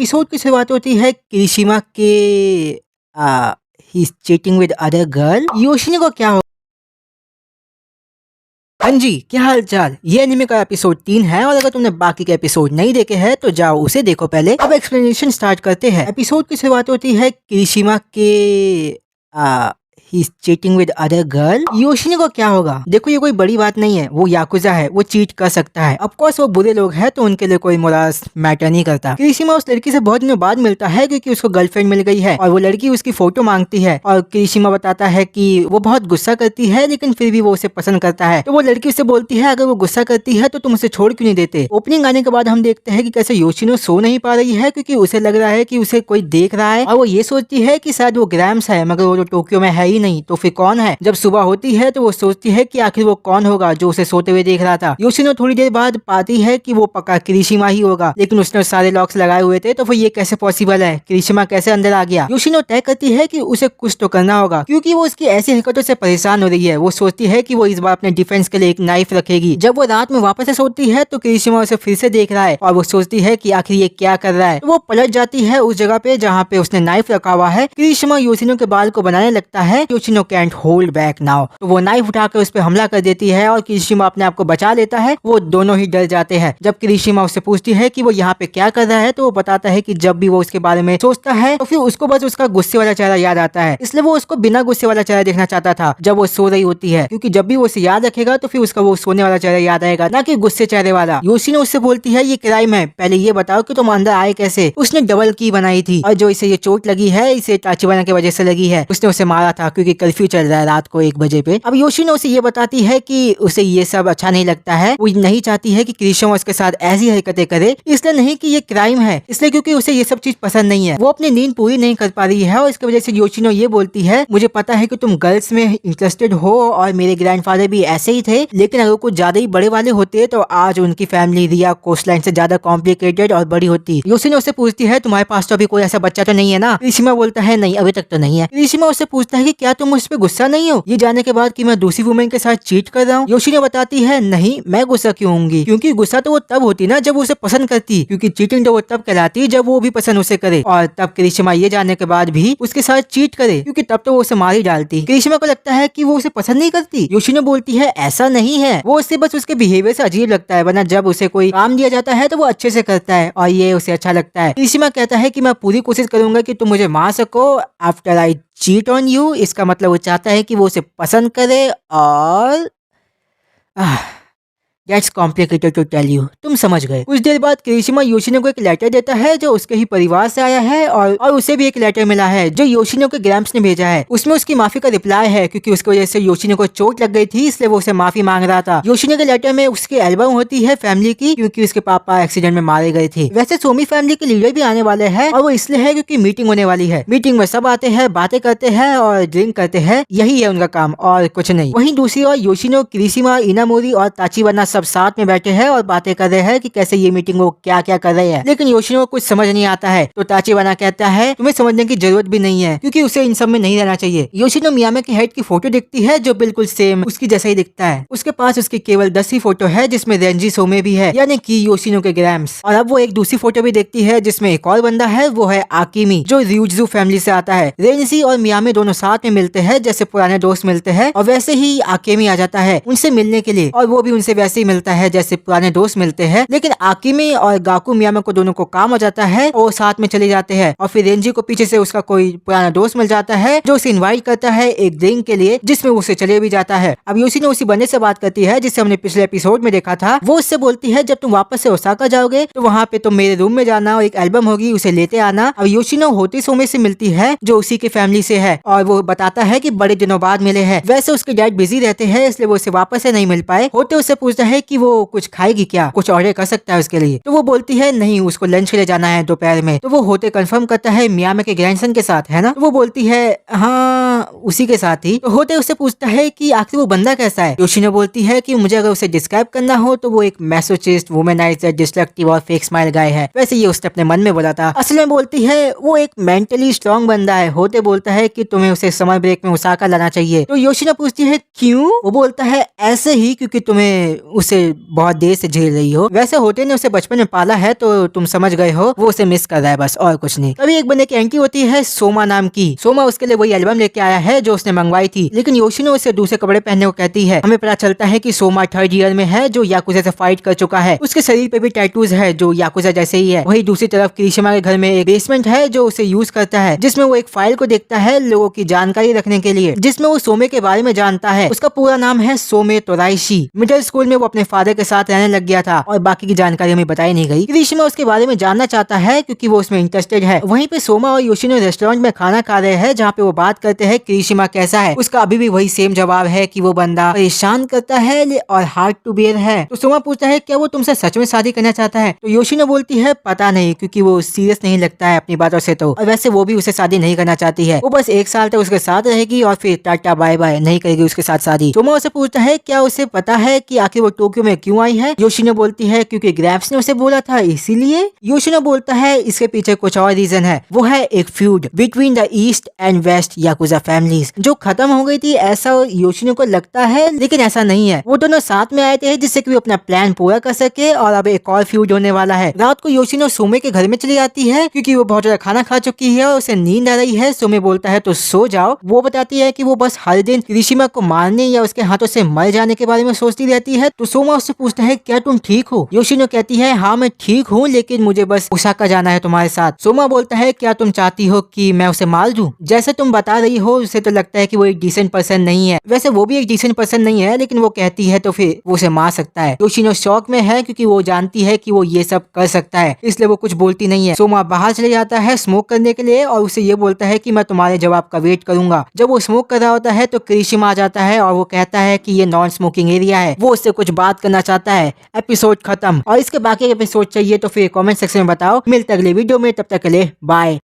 Episode की शुरुआत होती है किरिशिमा के he is cheating with other girl. Yoshino को क्या हो। हाँ जी, क्या हाल चाल। ये एनिमे का एपिसोड 3 है और अगर तुमने बाकी के एपिसोड नहीं देखे हैं तो जाओ उसे देखो पहले। अब एक्सप्लेनेशन स्टार्ट करते हैं। एपिसोड की शुरुआत होती है किरिशिमा के he is cheating with other girl. Yoshino को क्या होगा। देखो ये कोई बड़ी बात नहीं है, वो याकुजा है, वो चीट कर सकता है। ऑफ कोर्स वो बुरे लोग हैं तो उनके लिए कोई मोराल्स मैटर नहीं करता। किरिशिमा उस लड़की से बहुत दिनों बाद मिलता है क्योंकि उसको गर्लफ्रेंड मिल गई है और वो लड़की उसकी फोटो मांगती है और किरिशिमा बताता है कि वो बहुत गुस्सा करती है लेकिन फिर भी वो उसे पसंद करता है। तो वो लड़की उससे बोलती है अगर वो गुस्सा करती है तो तुम उसे छोड़ क्यों नहीं देते। ओपनिंग आने के बाद हम देखते हैं कि कैसे योशिनो सो नहीं पा रही है क्योंकि उसे लग रहा है कि उसे कोई देख रहा है और वो ये सोचती है कि शायद वो ग्रैम्स है मगर वो तो टोक्यो में है ही नहीं तो फिर कौन है। जब सुबह होती है तो वो सोचती है कि आखिर वो कौन होगा जो उसे सोते हुए देख रहा था। योशिनो थोड़ी देर बाद पाती है कि वो पक्का किरिशिमा ही होगा लेकिन उसने सारे लॉक्स लगाए हुए थे तो फिर ये कैसे पॉसिबल है, किरिशिमा कैसे अंदर आ गया। योशिनो तय करती है कि उसे कुछ तो करना होगा क्योंकि वो उसकी ऐसी हरकतों से परेशान हो रही है। वो सोचती है कि वो इस बार अपने डिफेंस के लिए एक नाइफ रखेगी। जब वो रात में वापस से सोती है तो किरिशिमा उसे फिर से देख रहा है और वो सोचती है कि आखिर ये क्या कर रहा है। तो वो पलट जाती है उस जगह पे जहाँ पे उसने नाइफ रखा हुआ है। किरिशिमा योशिनो के बाल को बनाने लगता है। Yoshino can't hold back now, तो वो नाइफ उठाकर उस पर हमला कर देती है और किरिशिमा अपने आप को बचा लेता है। वो दोनों ही डर जाते हैं। जब किरिशिमा उससे पूछती है कि वो यहाँ पे क्या कर रहा है तो वो बताता है कि जब भी वो उसके बारे में सोचता है तो फिर उसको बस उसका गुस्से वाला चेहरा याद आता है, इसलिए वो उसको बिना गुस्से वाला चेहरा देखना चाहता था जब वो सो रही होती है क्योंकि जब भी वो उसे याद रखेगा तो फिर उसका वो सोने वाला चेहरा याद आएगा ना कि गुस्से चेहरे वाला। योशिनो उससे बोलती है ये क्राइम है, पहले ये बताओ कि तुम अंदर आए कैसे। उसने डबल की बनाई थी और जो इसे ये चोट लगी है इसे ताचिबाना की वजह से लगी है। उसने उसे मारा था क्योंकि कर्फ्यू चल रहा है रात को 1 बजे पे। अब योशिनो उसे ये बताती है कि उसे ये सब अच्छा नहीं लगता है। वो नहीं चाहती है कि किरिशिमा उसके साथ ऐसी हरकतें करे, इसलिए नहीं कि ये क्राइम है, इसलिए क्योंकि उसे ये सब चीज पसंद नहीं है। वो अपनी नींद पूरी नहीं कर पा रही है और इसकी वजह से योशिनो ये बोलती है मुझे पता है कि तुम गर्ल्स में इंटरेस्टेड हो और मेरे ग्रैंडफादर भी ऐसे ही थे लेकिन अगर कुछ ज्यादा ही बड़े वाले होते तो आज उनकी फैमिली रिया कोस्टलाइन से ज्यादा कॉम्प्लिकेटेड और बड़ी होती। योशिनो उससे पूछती है तुम्हारे पास तो अभी कोई ऐसा बच्चा तो नहीं है ना। किरिशिमा बोलता है नहीं अभी तक तो नहीं है। किरिशिमा उससे पूछता है कि क्या तुम उस पर गुस्सा नहीं हो ये जानने के बाद कि मैं दूसरी वुमेन के साथ चीट कर रहा हूँ। योशिनो बताती है नहीं मैं गुस्सा क्यों होंगी क्योंकि गुस्सा तो वो तब होती ना जब वो उसे पसंद करती, क्योंकि चीटिंग तो वो तब कहलाती जब वो भी पसंद उसे करे और तब किरिशिमा ये जानने के बाद भी उसके साथ चीट करे क्योंकि तब तो वो उसे मार ही डालती। किरिशिमा को लगता है कि वो उसे पसंद नहीं करती। योशिनो बोलती है ऐसा नहीं है, वो उससे बस उसके बिहेवियर से अजीब लगता है वरना जब उसे कोई काम दिया जाता है तो वो अच्छे से करता है और ये उसे अच्छा लगता है। किरिशिमा कहता है कि मैं पूरी कोशिश करूंगा कि तुम मुझे मार सको after I cheat on you. इसका मतलब वो चाहता है कि वो उसे पसंद करे और That's complicated to tell you. तुम समझ गए। कुछ देर बाद किरिशिमा योशिनो को एक लेटर देता है जो उसके ही परिवार से आया है और उसे भी एक लेटर मिला है जो योशिनो के ग्रैम्स ने भेजा है। उसमें उसकी माफी का रिप्लाई है क्योंकि उसकी वजह से योशिनो को चोट लग गई थी इसलिए वो उसे माफी मांग रहा था। योशिनो के लेटर में उसकी एल्बम होती है फैमिली की क्योंकि उसके पापा एक्सीडेंट में मारे गए थे। वैसे सोमी फैमिली के लीडर भी आने वाले हैं और वो इसलिए है क्योंकि मीटिंग होने वाली है। मीटिंग में सब आते हैं, बातें करते हैं और ड्रिंक करते हैं, यही है उनका काम और कुछ नहीं। वहीं दूसरी ओर योशिनो, किरिशिमा, इनामोरी और ताचिबाना सब साथ में बैठे हैं और बातें कर रहे हैं कि कैसे ये मीटिंग वो क्या क्या कर रहे हैं, लेकिन योशिनो को कुछ समझ नहीं आता है। तो ताचिबाना कहता है तुम्हें समझने की जरूरत भी नहीं है क्योंकि उसे इन सब में नहीं रहना चाहिए। योशिनो मियामे के हेड की फोटो देखती है जो बिल्कुल सेम उसकी जैसा ही दिखता है। उसके पास उसकी केवल 10 ही फोटो है जिसमें रेंजी सोमे भी है यानी कि योशिनो के ग्रैम्स। और अब वो एक दूसरी फोटो भी देखती है जिसमें एक और बंदा है, वो है आकिमी जो ryuzu फैमिली से आता है। रेंजी और मियामे दोनों साथ में मिलते हैं जैसे पुराने दोस्त मिलते हैं और वैसे ही आकिमी आ जाता है उनसे मिलने के लिए और वो भी उनसे वैसे ही मिलता है जैसे पुराने दोस्त मिलते हैं। लेकिन आकिमी और गाकू मियामे को दोनों को काम हो जाता है और साथ में चले जाते हैं और फिर रेंजी को पीछे से उसका कोई पुराना दोस्त मिल जाता है जो उसे इनवाइट करता है एक ड्रिंक के लिए जिसमें उसे चले भी जाता है। अब योशिनो उसी बंदे से बात करती है जिसे हमने पिछले एपिसोड में देखा था। वो उससे बोलती है जब तुम वापस से ओसाका जाओगे तो वहाँ पे तुम मेरे रूम में जाना और एक एल्बम होगी उसे लेते आना। अब योशिनो होते सोमे से मिलती है जो उसी के फैमिली से है और वो बताता है कि बड़े दिनों बाद मिले हैं। वैसे उसके डैड बिजी रहते हैं इसलिए वो उसे वापस से नहीं मिल पाए। होते उससे पूछता है कि वो कुछ खाएगी क्या, कुछ ऑर्डर कर सकता है उसके लिए। तो वो बोलती है नहीं उसको लंच के लिए जाना है दोपहर में। तो वो होते कंफर्म करता है मियामे के ग्रैंडसन के साथ है ना। तो वो बोलती है हाँ उसी के साथ ही। तो होते उससे पूछता है कि आखिर वो बंदा कैसा है। योशिनो बोलती है कि मुझे अगर उसे डिस्क्राइब करना हो तो वो एक मैसोचिस्ट, वुमेनाइजर, डिस्ट्रक्टिव और फेक स्माइल गाय है। वैसे ये उसने अपने मन में बोला था, असल में बोलती है वो एक मेंटली स्ट्रॉन्ग बंदा है। होते बोलता है कि तुम्हें उसे समर ब्रेक में ओसाका लाना चाहिए। तो योशिनो पूछती है क्यों। वो बोलता है ऐसे ही क्योंकि तुम्हें उसे बहुत देर से झेल रही हो। वैसे होते ने उसे बचपन में पाला है तो तुम समझ गए हो वो उसे मिस कर रहा है बस, और कुछ नहीं। तभी एक बंदे की एंट्री होती है सोमा नाम की। सोमा उसके लिए वही एल्बम लेके आया है जो उसने मंगवाई थी, लेकिन योशिनो उसे दूसरे कपड़े पहनने को कहती है। हमें पता चलता है कि सोमा 3rd ईयर में है जो याकुजा से फाइट कर चुका है। उसके शरीर पे भी टैटूज है जो याकुजा जैसे ही है। वही दूसरी तरफ किरिशिमा के घर में एक बेसमेंट है जो उसे यूज करता है, जिसमें वो एक फाइल को देखता है लोगों की जानकारी रखने के लिए, जिसमें वो सोमे के बारे में जानता है। उसका पूरा नाम है सोमे तोराइशी। मिडिल स्कूल में वो अपने फादर के साथ रहने लग गया था और बाकी की जानकारी हमें बताई नहीं गई। किरिशिमा उसके बारे में जानना चाहता है क्योंकि वो उसमें इंटरेस्टेड है। वहीं पे सोमा और योशिनो रेस्टोरेंट में खाना खा रहे हैं जहाँ पे वो बात करते हैं किरिशिमा कैसा है। उसका अभी भी वही सेम जवाब है कि वो बंदा परेशान करता है और हार्ड टू बेयर है। तो सोमा पूछता है क्या वो तुमसे सच में शादी करना चाहता है। तो योशिनो बोलती है पता नहीं, क्योंकि वो सीरियस नहीं लगता है अपनी बातों से तो, और वैसे वो भी उसे शादी नहीं करना चाहती है। वो बस 1 साल तक उसके साथ रहेगी और फिर टाटा बाय बाय, नहीं करेगी उसके साथ शादी। सोमा उसे पूछता है क्या उसे पता है कि आखिर वो टोक्यो में क्यों आई है। योशिनो बोलती है क्योंकि ग्रैप्स ने उसे बोला था इसीलिए। योशिनो बोलता है इसके पीछे कुछ और रीजन है, वो है एक feud between the east and west yakuza families जो खत्म हो गई थी, ऐसा योशिनो को लगता है, लेकिन ऐसा नहीं है। वो दोनों साथ में आए थे जिससे कि वो अपना प्लान पूरा कर सके और अब एक और फ्यूड होने वाला है। रात को योशिनो सोमे के घर में चली जाती है क्योंकि वो बहुत ज्यादा खाना खा चुकी है और उसे नींद आ रही है। सोमे बोलता है तो सो जाओ। वो बताती है कि वो बस हर दिन किरिशिमा को मारने या उसके हाथों से मर जाने के बारे में सोचती रहती है। तो सोमा उससे पूछता है क्या तुम ठीक हो। योशिनो कहती है हाँ मैं ठीक हूँ, लेकिन मुझे बस ओसाका जाना है तुम्हारे साथ। सोमा बोलता है क्या तुम चाहती हो कि मैं उसे मार दूं। जैसे तुम बता रही हो उसे तो लगता है कि वो एक डिसेंट पर्सन नहीं है। वैसे वो भी एक डिसेंट पर्सन नहीं है, लेकिन वो कहती है तो फिर वो उसे मार सकता है। योशिनो शॉक में है क्योंकि वो जानती है कि वो ये सब कर सकता है, इसलिए वो कुछ बोलती नहीं है। सोमा बाहर चले जाता है स्मोक करने के लिए और उसे ये बोलता है कि मैं तुम्हारे जवाब का वेट करूंगा। जब वो स्मोक कर रहा होता है तो किरिशिमा आ जाता है और वो कहता है कि ये नॉन स्मोकिंग एरिया है, वो उससे कुछ बात करना चाहता है। एपिसोड खत्म। और इसके बाकी एपिसोड चाहिए तो फिर कमेंट सेक्शन में बताओ। मिलते अगले वीडियो में, तब तक के लिए बाय।